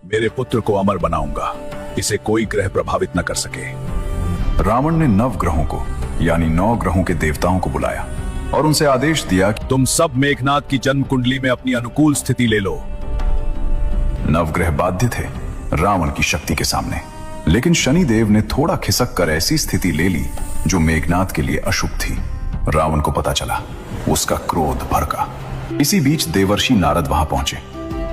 मेरे पुत्र को अमर बनाऊंगा, इसे कोई ग्रह प्रभावित न कर सके। रावण ने 9 ग्रहों को यानी 9 ग्रहों के देवताओं को बुलाया और उनसे आदेश दिया कि तुम सब मेघनाद की जन्म कुंडली में अपनी अनुकूल स्थिति ले लो। 9 ग्रह बाध्य थे रावण की शक्ति के सामने, लेकिन शनिदेव ने थोड़ा खिसक कर ऐसी स्थिति ले ली जो मेघनाद के लिए अशुभ थी। रावण को पता चला, उसका क्रोध भड़का। इसी बीच देवर्षि नारद वहां पहुंचे।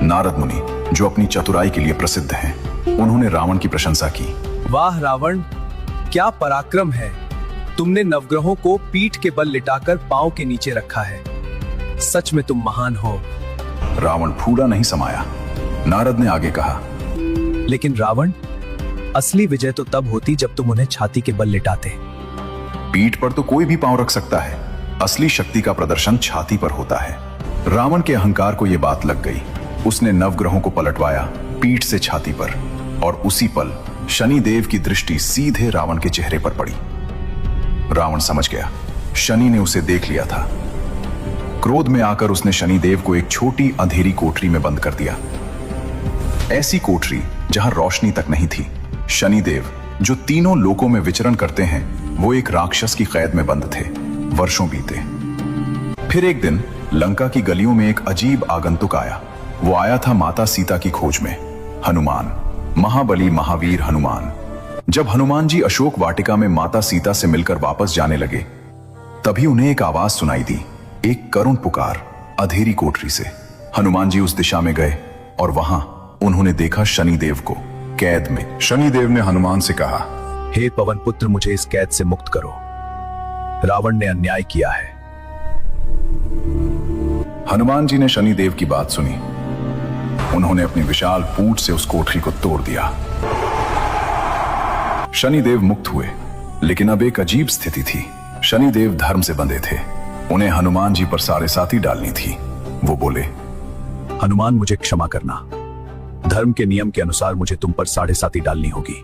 नारद मुनि, जो अपनी चतुराई के लिए प्रसिद्ध हैं, उन्होंने रावण की प्रशंसा की। वाह रावण, क्या पराक्रम है! तुमने नवग्रहों को पीठ के बल लिटाकर पांव के नीचे रखा है। सच में तुम महान हो। रावण फूला नहीं समाया। नारद ने आगे कहा, लेकिन रावण, असली विजय तो तब होती जब तुम उन्हें छाती के बल लिटाते। पीठ पर तो कोई भी पांव रख सकता है, असली शक्ति का प्रदर्शन छाती पर होता है। रावण के अहंकार को यह बात लग गई। उसने नवग्रहों को पलटवाया पीठ से छाती पर, और उसी पल शनिदेव की दृष्टि सीधे रावण के चेहरे पर पड़ी। रावण समझ गया, शनि ने उसे देख लिया था। क्रोध में आकर उसने शनिदेव को एक छोटी अंधेरी कोठरी में बंद कर दिया, ऐसी कोठरी जहां रोशनी तक नहीं थी। शनिदेव, जो तीनों लोकों में विचरण करते हैं, वो एक राक्षस की कैद में बंद थे। वर्षों बीते। फिर एक दिन लंका की गलियों में एक अजीब आगंतुक आया। वो आया था माता सीता की खोज में, हनुमान, महाबली महावीर हनुमान। जब हनुमान जी अशोक वाटिका में माता सीता से मिलकर वापस जाने लगे, तभी उन्हें एक आवाज सुनाई दी, एक करुण पुकार, अंधेरी कोठरी से। हनुमान जी उस दिशा में गए और वहां उन्होंने देखा शनिदेव को कैद में। शनिदेव ने हनुमान से कहा, हे पवन पुत्र, मुझे इस कैद से मुक्त करो। रावण ने अन्याय किया है। हनुमान जी ने शनिदेव की बात सुनी। उन्होंने अपनी विशाल पूंछ से उस कोठरी को तोड़ दिया। शनिदेव मुक्त हुए, लेकिन अब एक अजीब स्थिति थी। शनिदेव धर्म से बंधे थे। उन्हें हनुमान जी पर साढ़े साती डालनी थी। वो बोले, हनुमान, मुझे क्षमा करना। धर्म के नियम के अनुसार मुझे तुम पर साढ़े साती डालनी होगी।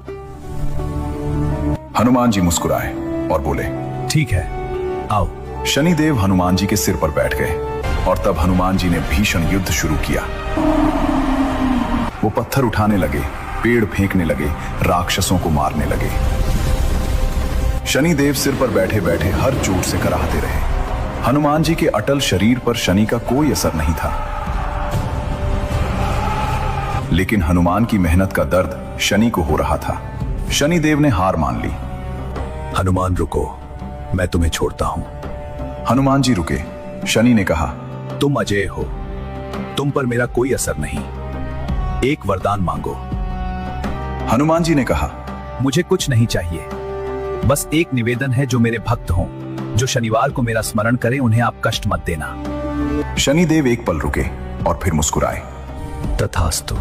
हनुमान जी मुस्कुराए और बोले, ठीक है, आओ। शनिदेव हनुमान जी के सिर पर बैठ गए और तब हनुमान जी ने भीषण युद्ध शुरू किया। वो पत्थर उठाने लगे, पेड़ फेंकने लगे, राक्षसों को मारने लगे। शनिदेव सिर पर बैठे बैठे हर चोट से कराहते रहे। हनुमान जी के अटल शरीर पर शनि का कोई असर नहीं था, लेकिन हनुमान की मेहनत का दर्द शनि को हो रहा था। शनिदेव ने हार मान ली। हनुमान रुको, मैं तुम्हें छोड़ता हूं। हनुमान जी रुके। शनि ने कहा, तुम अजय हो, तुम पर मेरा कोई असर नहीं। एक वरदान मांगो। हनुमान जी ने कहा, मुझे कुछ नहीं चाहिए, बस एक निवेदन है। जो मेरे भक्त हों, जो शनिवार को मेरा स्मरण करें, उन्हें आप कष्ट मत देना। शनिदेव एक पल रुके और फिर मुस्कुराए। तथास्तु।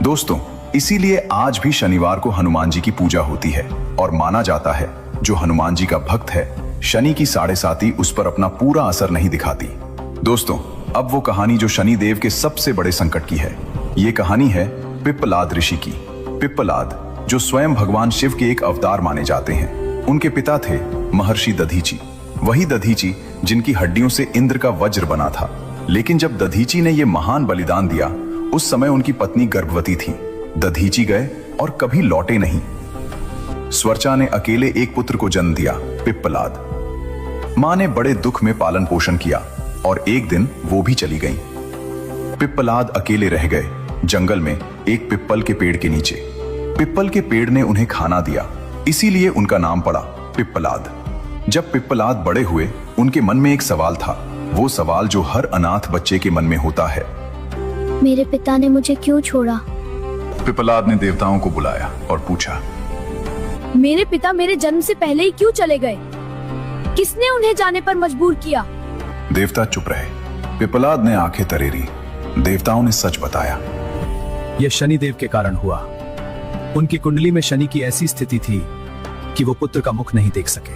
दोस्तों, इसीलिए आज भी शनिवार को हनुमान जी की पूजा होती है और माना जाता है, जो हनुमान जी का भक्त है, शनि की साढ़े साती उस पर अपना पूरा असर नहीं दिखाती। दोस्तों, अब वो कहानी जो शनिदेव के सबसे बड़े संकट की है। ये कहानी है पिप्पलाद ऋषि की। पिप्पलाद, जो स्वयं भगवान शिव के एक अवतार माने जाते हैं, उनके पिता थे महर्षि दधीची। वही दधीची जिनकी हड्डियों से इंद्र का वज्र बना था। लेकिन जब दधीची ने यह महान बलिदान दिया, उस समय उनकी पत्नी गर्भवती थी। दधीची गए और कभी लौटे नहीं। स्वर्चा ने अकेले एक पुत्र को जन्म दिया, पिप्पलाद। मां ने बड़े दुख में पालन पोषण किया और एक दिन वो भी चली गई। पिप्पलाद अकेले रह गए जंगल में एक पिप्पल के पेड़ के नीचे। पिप्पल के पेड़ ने उन्हें खाना दिया, इसीलिए उनका नाम पड़ा पिप्पलाद। जब पिप्पलाद बड़े हुए, उनके मन में एक सवाल था, वो सवाल जो हर अनाथ बच्चे के मन में होता है, मेरे पिता ने मुझे क्यों छोड़ा? पिप्पलाद ने देवताओं को बुलाया और पूछा, मेरे पिता मेरे जन्म से पहले ही क्यों चले गए? किसने उन्हें जाने पर मजबूर किया? देवता चुप रहे। पिप्पलाद ने आंखें तरेरी। देवताओं ने सच बताया, यह शनिदेव के कारण हुआ। उनकी कुंडली में शनि की ऐसी स्थिति थी कि वो पुत्र का मुख नहीं देख सके।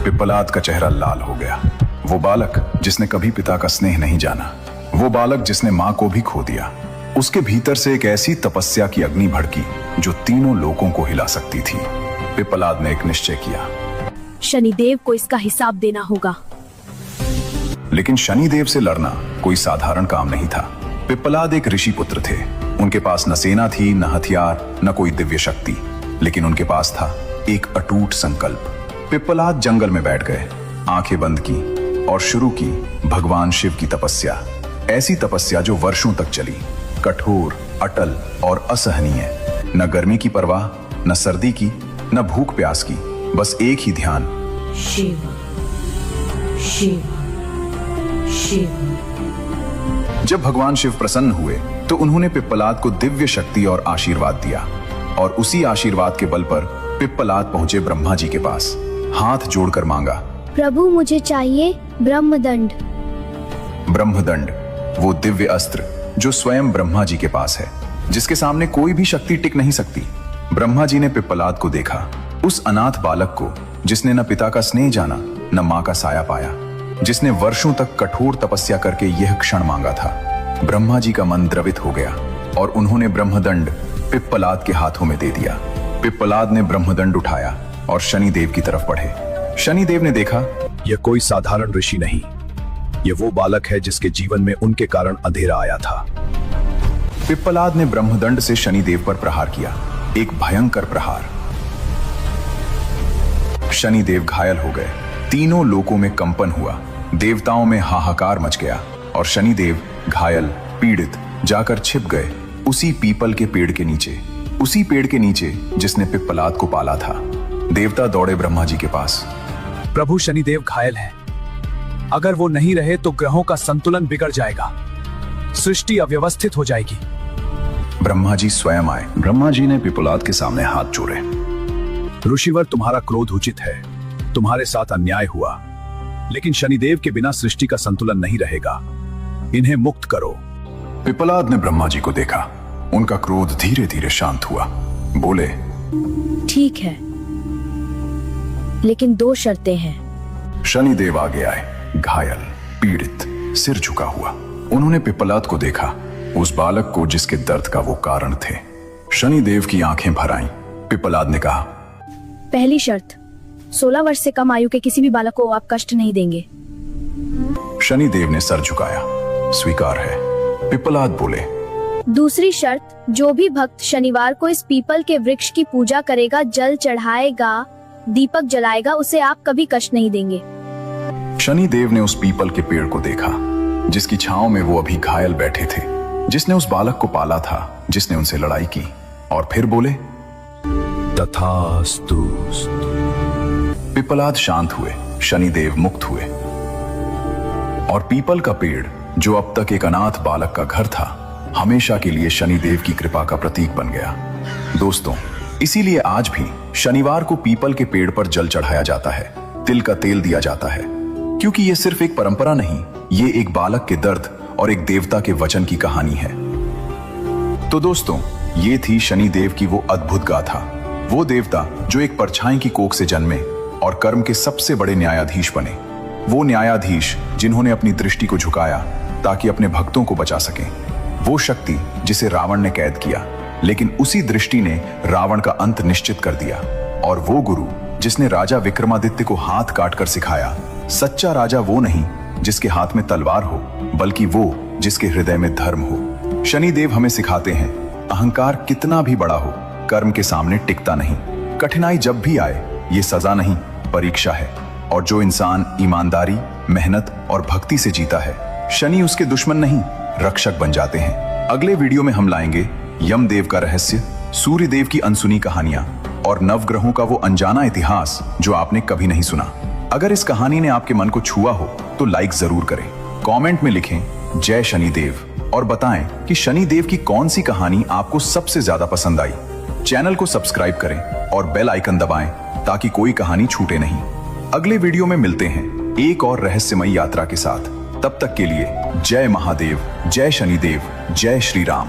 पिप्पलाद का चेहरा लाल हो गया। वो बालक जिसने कभी पिता का स्नेह नहीं जाना, वो बालक जिसने मां को भी खो दिया, उसके भीतर से एक ऐसी तपस्या की अग्नि भड़की जो तीनों लोकों को हिला सकती थी। पिप्पलाद ने एक निश्चय किया, शनिदेव को इसका हिसाब देना होगा। लेकिन शनिदेव से लड़ना कोई साधारण काम नहीं था। पिप्पलाद एक ऋषि पुत्र थे। उनके पास न सेना थी, न हथियार, न कोई दिव्य शक्ति, लेकिन उनके पास था एक अटूट संकल्प। पिप्पलाद जंगल में बैठ गए, आंखें बंद की और शुरू की भगवान शिव की तपस्या। ऐसी तपस्या जो वर्षों तक चली, कठोर, अटल और असहनीय। न गर्मी की परवाह, न सर्दी की, न भूख प्यास की, बस एक ही ध्यान, शिव शिव शिव। जब भगवान शिव प्रसन्न हुए तो उन्होंने पिप्पलाद को दिव्य शक्ति और आशीर्वाद दिया, और उसी आशीर्वाद के बल पर पिप्पलाद पहुंचे ब्रह्मा जी के पास। हाथ जोड़कर मांगा, प्रभु मुझे चाहिए ब्रह्मदंड। ब्रह्मदंड, वो दिव्य अस्त्र जो स्वयं ब्रह्मा जी के पास है, जिसके सामने कोई भी शक्ति टिक नहीं सकती। ब्रह्मा जी ने पिप्पलाद को देखा, उस अनाथ बालक को जिसने न पिता का स्नेह जाना, न मां का साया पाया, जिसने वर्षों तक कठोर तपस्या करके यह क्षण मांगा था। ब्रह्मा जी का मन द्रवित हो गया और उन्होंने ब्रह्मदंड पिप्पलाद के हाथों में दे दिया। पिप्पलाद ने ब्रह्मदंड उठाया और शनिदेव की तरफ बढ़े। शनिदेव ने देखा, यह कोई साधारण ऋषि नहीं, यह वो बालक है जिसके जीवन में उनके कारण अंधेरा आया था। पिप्पलाद ने ब्रह्मदंड से शनिदेव पर प्रहार किया, एक भयंकर प्रहार। शनिदेव घायल हो गए, तीनों लोकों में कंपन हुआ, देवताओं में हाहाकार मच गया और शनिदेव घायल, पीड़ित जाकर छिप गए उसी पीपल के पेड़ के नीचे, उसी पेड़ के नीचे जिसने पिप्पलाद को पाला था। देवता दौड़े ब्रह्मा जी के पास। प्रभु शनिदेव घायल है, अगर वो नहीं रहे तो ग्रहों का संतुलन बिगड़ जाएगा, सृष्टि अव्यवस्थित हो जाएगी। ब्रह्मा जी स्वयं आए। ब्रह्मा जी ने पिप्पलाद के सामने हाथ जोड़े। ऋषिवर, तुम्हारा क्रोध उचित है, तुम्हारे साथ अन्याय हुआ, लेकिन शनिदेव के बिना सृष्टि का संतुलन नहीं रहेगा, इन्हें मुक्त करो। पिप्पलाद ने ब्रह्मा जी को देखा, उनका क्रोध धीरे धीरे शांत हुआ। बोले, ठीक है, लेकिन 2 शर्तें हैं। शनिदेव आगे आए, घायल, पीड़ित, सिर झुका हुआ। उन्होंने पिप्पलाद को देखा, उस बालक को जिसके दर्द का वो कारण थे। शनिदेव की आंखें भर आईं। पिप्पलाद ने कहा, पहली शर्त, 16 वर्ष से कम आयु के किसी भी बालक को आप कष्ट नहीं देंगे। शनिदेव ने सर झुकाया, स्वीकार है। पिप्पलाद बोले, दूसरी शर्त, जो भी भक्त शनिवार को इस पीपल के वृक्ष की पूजा करेगा, जल चढ़ाएगा, दीपक जलाएगा, उसे आप कभी कष्ट नहीं देंगे। शनिदेव ने उस पीपल के पेड़ को देखा, जिसकी छांव में वो अभी घायल बैठे थे, जिसने उस बालक को पाला था, जिसने उनसे लड़ाई की, और फिर बोले, तथास्तु। पिप्पलाद शांत हुए, शनिदेव मुक्त हुए, और पीपल का पेड़ जो अब तक एक अनाथ बालक का घर था, हमेशा के लिए शनिदेव की कृपा का प्रतीक बन गया। दोस्तों, इसीलिए आज भी शनिवार को पीपल के पेड़ पर जल चढ़ाया जाता है, तिल का तेल दिया जाता है, क्योंकि ये सिर्फ एक परंपरा नहीं, ये एक बालक के दर्द और एक देवता के वचन की कहानी है। तो दोस्तों, ये थी शनिदेव की वो अद्भुत गाथा, वो देवता जो एक परछाई की कोख से जन्मे और कर्म के सबसे बड़े न्यायाधीश बने। वो न्यायाधीश जिन्होंने अपनी दृष्टि को झुकाया ताकि अपने भक्तों को बचा सकें। वो शक्ति जिसे रावण ने कैद किया, लेकिन उसी दृष्टि ने रावण का अंत निश्चित कर दिया। और वो गुरु जिसने राजा विक्रमादित्य को हाथ काटकर सिखाया, सच्चा राजा वो नहीं जिसके हाथ में तलवार हो, बल्कि वो जिसके हृदय में धर्म हो। शनिदेव हमें सिखाते हैं, अहंकार कितना भी बड़ा हो, कर्म के सामने टिकता नहीं। कठिनाई जब भी आए, ये सजा नहीं, परीक्षा है। और जो इंसान ईमानदारी, मेहनत और भक्ति से जीता है, शनि उसके दुश्मन नहीं, रक्षक बन जाते हैं। अगले वीडियो में हम लाएंगे यमदेव का रहस्य, सूर्य देव की अनसुनी कहानियां और नवग्रहों का वो अनजाना इतिहास जो आपने कभी नहीं सुना। अगर इस कहानी ने आपके मन को छुआ हो तो लाइक जरूर करें, कमेंट में लिखें जय शनिदेव और बताएं कि शनिदेव की कौन सी कहानी आपको सबसे ज्यादा पसंद आई। चैनल को सब्सक्राइब करें और बेल आइकन दबाएं ताकि कोई कहानी छूटे नहीं। अगले वीडियो में मिलते हैं एक और रहस्यमयी यात्रा के साथ। तब तक के लिए जय महादेव, जय शनिदेव, जय श्री राम।